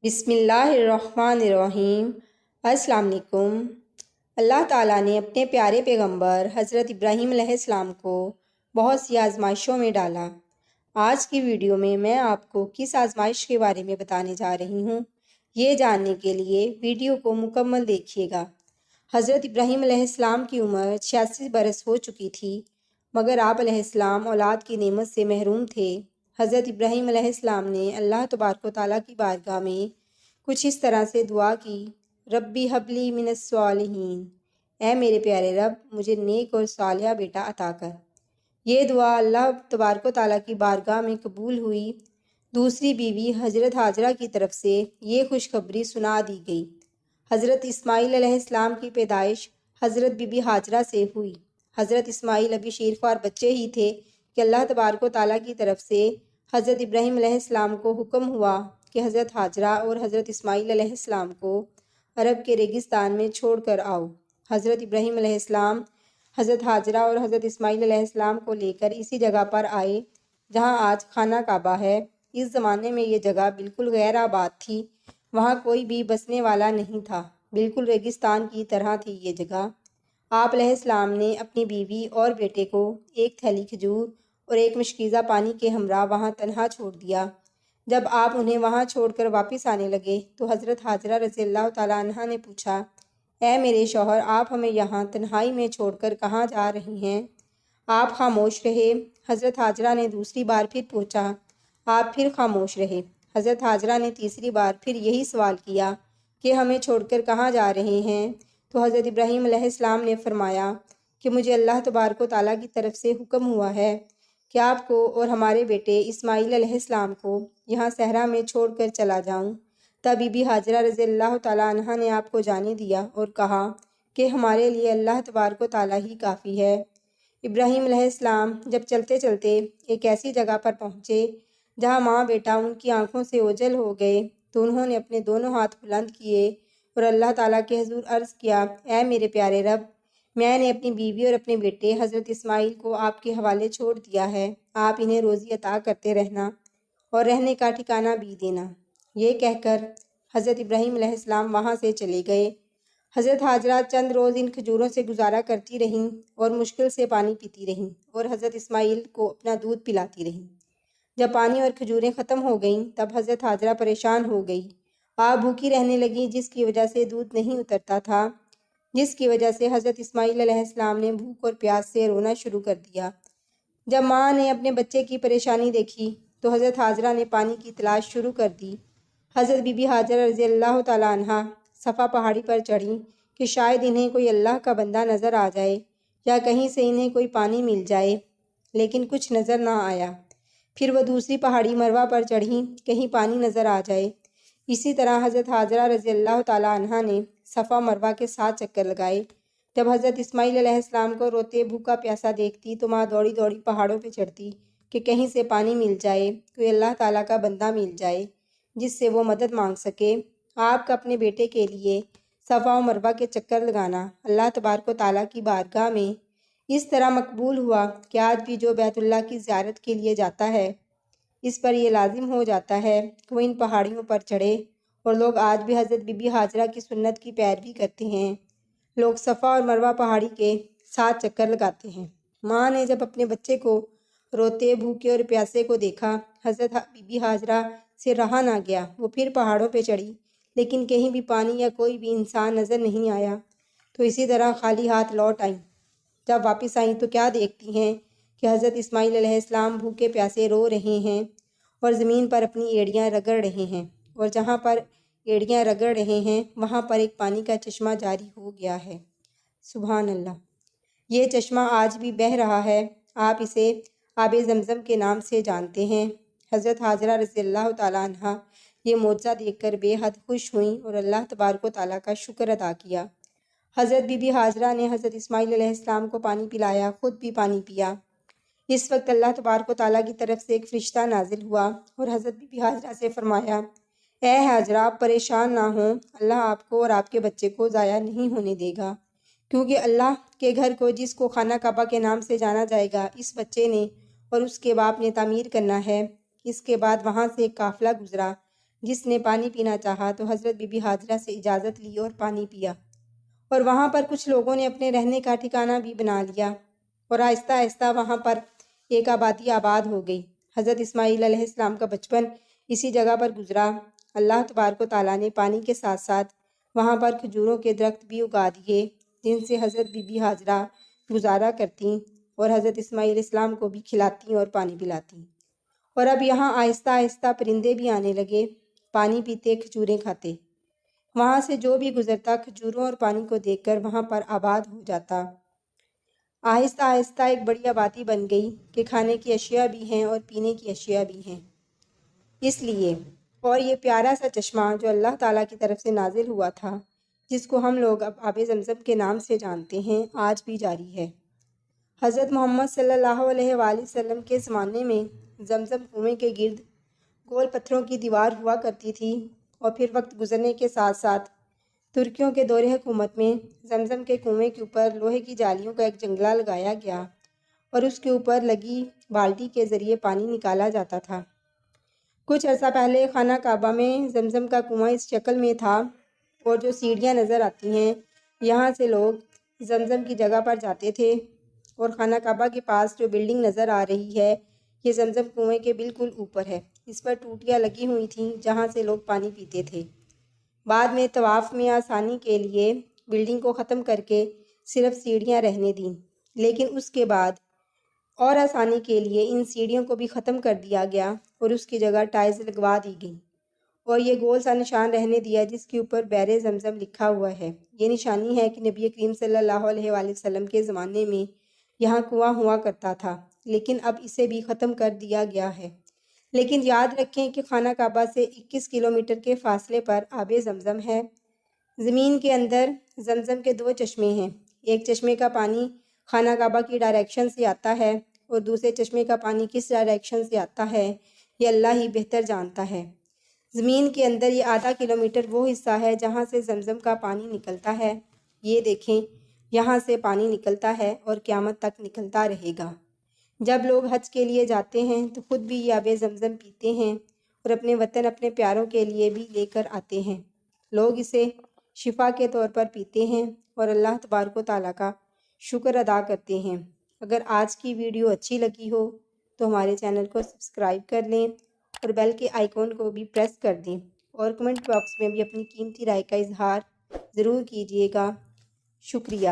بسم اللہ الرحمن الرحیم۔ السلام علیکم۔ اللہ تعالیٰ نے اپنے پیارے پیغمبر حضرت ابراہیم علیہ السلام کو بہت سی آزمائشوں میں ڈالا۔ آج کی ویڈیو میں آپ کو کس آزمائش کے بارے میں بتانے جا رہی ہوں، یہ جاننے کے لیے ویڈیو کو مکمل دیکھیے گا۔ حضرت ابراہیم علیہ السلام کی عمر 86 برس ہو چکی تھی، مگر آپ علیہ السلام اولاد کی نعمت سے محروم تھے۔ حضرت ابراہیم علیہ السلام نے اللہ تبارک و تعالیٰ کی بارگاہ میں کچھ اس طرح سے دعا کی: ربی حبلی من الصالحین، اے میرے پیارے رب، مجھے نیک اور صالحہ بیٹا عطا کر۔ یہ دعا اللہ تبارک و تعالیٰ کی بارگاہ میں قبول ہوئی۔ دوسری بیوی حضرت ہاجرہ کی طرف سے یہ خوشخبری سنا دی گئی۔ حضرت اسماعیل علیہ السلام کی پیدائش حضرت بی بی ہاجرہ سے ہوئی۔ حضرت اسماعیل ابھی شیرخوار بچے ہی تھے کہ اللہ تبارک و تعالیٰ کی طرف سے حضرت ابراہیم علیہ السلام کو حکم ہوا کہ حضرت ہاجرہ اور حضرت اسماعیل علیہ السلام کو عرب کے ریگستان میں چھوڑ کر آؤ۔ حضرت ابراہیم علیہ السلام حضرت ہاجرہ اور حضرت اسماعیل علیہ السلام کو لے کر اسی جگہ پر آئے جہاں آج خانہ کعبہ ہے۔ اس زمانے میں یہ جگہ بالکل غیر آباد تھی، وہاں کوئی بھی بسنے والا نہیں تھا، بالکل ریگستان کی طرح تھی یہ جگہ۔ آپ علیہ السلام نے اپنی بیوی اور بیٹے کو ایک تھیلی کھجور اور ایک مشکیزہ پانی کے ہمراہ وہاں تنہا چھوڑ دیا۔ جب آپ انہیں وہاں چھوڑ کر واپس آنے لگے تو حضرت ہاجرہ رضی اللہ تعالیٰ عنہا نے پوچھا: اے میرے شوہر، آپ ہمیں یہاں تنہائی میں چھوڑ کر کہاں جا رہی ہیں؟ آپ خاموش رہے۔ حضرت ہاجرہ نے دوسری بار پھر پوچھا، آپ پھر خاموش رہے۔ حضرت ہاجرہ نے تیسری بار پھر یہی سوال کیا کہ ہمیں چھوڑ کر کہاں جا رہے ہیں؟ تو حضرت ابراہیم علیہ السلام نے فرمایا کہ مجھے اللہ تبارک و تعالیٰ کی طرف سے حکم ہوا ہے کہ آپ کو اور ہمارے بیٹے اسماعیل علیہ السلام کو یہاں صحرا میں چھوڑ کر چلا جاؤں۔ تب بی بی ہاجرہ رضی اللہ تعالیٰ عنہا نے آپ کو جانے دیا اور کہا کہ ہمارے لیے اللہ تبارک و تعالیٰ ہی کافی ہے۔ ابراہیم علیہ السلام جب چلتے چلتے ایک ایسی جگہ پر پہنچے جہاں ماں بیٹا ان کی آنکھوں سے اوجھل ہو گئے تو انہوں نے اپنے دونوں ہاتھ بلند کیے اور اللہ تعالیٰ کے حضور عرض کیا: اے میرے پیارے رب، میں نے اپنی بیوی اور اپنے بیٹے حضرت اسماعیل کو آپ کے حوالے چھوڑ دیا ہے، آپ انہیں روزی عطا کرتے رہنا اور رہنے کا ٹھکانہ بھی دینا۔ یہ کہہ کر حضرت ابراہیم علیہ السلام وہاں سے چلے گئے۔ حضرت ہاجرہ چند روز ان کھجوروں سے گزارا کرتی رہیں اور مشکل سے پانی پیتی رہیں اور حضرت اسماعیل کو اپنا دودھ پلاتی رہیں۔ جب پانی اور کھجوریں ختم ہو گئیں تب حضرت ہاجرہ پریشان ہو گئی۔ آپ بھوکی رہنے لگیں، جس کی وجہ سے دودھ نہیں اترتا تھا، جس کی وجہ سے حضرت اسماعیل علیہ السلام نے بھوک اور پیاس سے رونا شروع کر دیا۔ جب ماں نے اپنے بچے کی پریشانی دیکھی تو حضرت ہاجرہ نے پانی کی تلاش شروع کر دی۔ حضرت بی بی ہاجرہ رضی اللہ تعالیٰ عنہا صفا پہاڑی پر چڑھیں کہ شاید انہیں کوئی اللہ کا بندہ نظر آ جائے یا کہیں سے انہیں کوئی پانی مل جائے، لیکن کچھ نظر نہ آیا۔ پھر وہ دوسری پہاڑی مروہ پر چڑھیں، کہیں پانی نظر آ جائے۔ اسی طرح حضرت ہاجرہ رضی اللہ تعالیٰ عنہا نے صفا مروہ کے 7 چکر لگائے۔ جب حضرت اسماعیل علیہ السلام کو روتے بھوکا پیاسا دیکھتی تو ماں دوڑی دوڑی پہاڑوں پہ چڑھتی کہ کہیں سے پانی مل جائے، کوئی اللہ تعالیٰ کا بندہ مل جائے جس سے وہ مدد مانگ سکے۔ آپ کا اپنے بیٹے کے لیے صفا و مروہ کے چکر لگانا اللہ تبارک و تعالیٰ کی بارگاہ میں اس طرح مقبول ہوا کہ آج بھی جو بیت اللہ کی زیارت کے لیے جاتا ہے اس پر یہ لازم ہو جاتا ہے کہ وہ ان پہاڑیوں پر چڑھے، اور لوگ آج بھی حضرت بی بی ہاجرہ کی سنت کی پیروی کرتے ہیں۔ لوگ صفا اور مروہ پہاڑی کے 7 چکر لگاتے ہیں۔ ماں نے جب اپنے بچے کو روتے بھوکے اور پیاسے کو دیکھا، حضرت بی بی ہاجرہ سے رہا نہ گیا۔ وہ پھر پہاڑوں پہ چڑھی، لیکن کہیں بھی پانی یا کوئی بھی انسان نظر نہیں آیا، تو اسی طرح خالی ہاتھ لوٹ آئیں۔ جب واپس آئیں تو کیا دیکھتی ہیں کہ حضرت اسماعیل علیہ السلام بھوکے پیاسے رو رہے ہیں اور زمین پر اپنی ایڑیاں رگڑ رہے ہیں، اور جہاں پر ایڑیاں رگڑ رہے ہیں وہاں پر ایک پانی کا چشمہ جاری ہو گیا ہے۔ سبحان اللہ! یہ چشمہ آج بھی بہہ رہا ہے۔ آپ اسے آب زمزم کے نام سے جانتے ہیں۔ حضرت ہاجرہ رضی اللہ تعالیٰ عنہا یہ معجزہ دیکھ کر بے حد خوش ہوئیں اور اللہ تبارک و تعالیٰ کا شکر ادا کیا۔ حضرت بی بی ہاجرہ نے حضرت اسماعیل علیہ السلام کو پانی پلایا، خود بھی پانی پیا۔ اس وقت اللہ تبارک و تعالیٰ کی طرف سے ایک فرشتہ نازل ہوا اور حضرت بی بی ہاجرہ سے فرمایا: اے ہاجرہ، آپ پریشان نہ ہوں، اللہ آپ کو اور آپ کے بچے کو ضائع نہیں ہونے دے گا، کیونکہ اللہ کے گھر کو جس کو خانہ کعبہ کے نام سے جانا جائے گا اس بچے نے اور اس کے باپ نے تعمیر کرنا ہے۔ اس کے بعد وہاں سے ایک قافلہ گزرا جس نے پانی پینا چاہا تو حضرت بی بی حاجرہ سے اجازت لی اور پانی پیا، اور وہاں پر کچھ لوگوں نے اپنے رہنے کا ٹھکانہ بھی بنا لیا، اور آہستہ آہستہ وہاں پر ایک آبادی آباد ہو گئی۔ حضرت اسماعیل علیہ السلام کا بچپن اسی جگہ پر گزرا۔ اللہ تبارک و تعالیٰ نے پانی کے ساتھ ساتھ وہاں پر کھجوروں کے درخت بھی اگا دیے، جن سے حضرت بی بی حاجرہ گزارا کرتیں اور حضرت اسماعیل علیہ السلام کو بھی کھلاتیں اور پانی پلاتیں۔ اور اب یہاں آہستہ آہستہ پرندے بھی آنے لگے، پانی پیتے، کھجوریں کھاتے۔ وہاں سے جو بھی گزرتا کھجوروں اور پانی کو دیکھ کر وہاں پر آباد ہو جاتا۔ آہستہ آہستہ ایک بڑی آبادی بن گئی کہ کھانے کی اشیاء بھی ہیں اور پینے کی اشیاء بھی ہیں۔ اس لیے اور یہ پیارا سا چشمہ جو اللہ تعالیٰ کی طرف سے نازل ہوا تھا، جس کو ہم لوگ اب آب زمزم کے نام سے جانتے ہیں، آج بھی جاری ہے۔ حضرت محمد صلی اللہ علیہ وآلہ وسلم کے زمانے میں زمزم کنویں کے گرد گول پتھروں کی دیوار ہوا کرتی تھی، اور پھر وقت گزرنے کے ساتھ ساتھ ترکیوں کے دور حکومت میں زمزم کے کنویں کے اوپر لوہے کی جالیوں کا ایک جنگلہ لگایا گیا، اور اس کے اوپر لگی بالٹی کے ذریعے پانی نکالا جاتا تھا۔ کچھ عرصہ پہلے خانہ کعبہ میں زمزم کا کنواں اس شکل میں تھا، اور جو سیڑھیاں نظر آتی ہیں یہاں سے لوگ زمزم کی جگہ پر جاتے تھے، اور خانہ کعبہ کے پاس جو بلڈنگ نظر آ رہی ہے یہ زمزم کنویں کے بالکل اوپر ہے۔ اس پر ٹوٹیاں لگی ہوئی تھیں جہاں سے لوگ پانی پیتے تھے۔ بعد میں طواف میں آسانی کے لیے بلڈنگ کو ختم کر کے صرف سیڑھیاں رہنے دیں، لیکن اس کے بعد اور آسانی کے لیے ان سیڑھیوں کو بھی ختم کر دیا گیا اور اس کی جگہ ٹائلز لگوا دی گئیں، اور یہ گول سا نشان رہنے دیا جس کے اوپر بحر زمزم لکھا ہوا ہے۔ یہ نشانی ہے کہ نبی کریم صلی اللہ علیہ وآلہ وسلم کے زمانے میں یہاں کنواں ہوا کرتا تھا، لیکن اب اسے بھی ختم کر دیا گیا ہے۔ لیکن یاد رکھیں کہ خانہ کعبہ سے 21 کلومیٹر کے فاصلے پر آب زمزم ہے۔ زمین کے اندر زمزم کے 2 چشمے ہیں، ایک چشمے کا پانی خانہ کعبہ کی ڈائریکشن سے آتا ہے، اور دوسرے چشمے کا پانی کس ڈائریکشن سے آتا ہے یہ اللہ ہی بہتر جانتا ہے۔ زمین کے اندر یہ آدھا کلومیٹر وہ حصہ ہے جہاں سے زمزم کا پانی نکلتا ہے۔ یہ دیکھیں یہاں سے پانی نکلتا ہے اور قیامت تک نکلتا رہے گا۔ جب لوگ حج کے لیے جاتے ہیں تو خود بھی یہ آب زمزم پیتے ہیں، اور اپنے وطن اپنے پیاروں کے لیے بھی لے کر آتے ہیں۔ لوگ اسے شفا کے طور پر پیتے ہیں اور اللہ تبارک و تعالیٰ کا شکر ادا کرتے ہیں۔ اگر آج کی ویڈیو اچھی لگی ہو تو ہمارے چینل کو سبسکرائب کر لیں اور بیل کے آئیکن کو بھی پریس کر دیں، اور کمنٹ باکس میں بھی اپنی قیمتی رائے کا اظہار ضرور کیجیے گا۔ شکریہ۔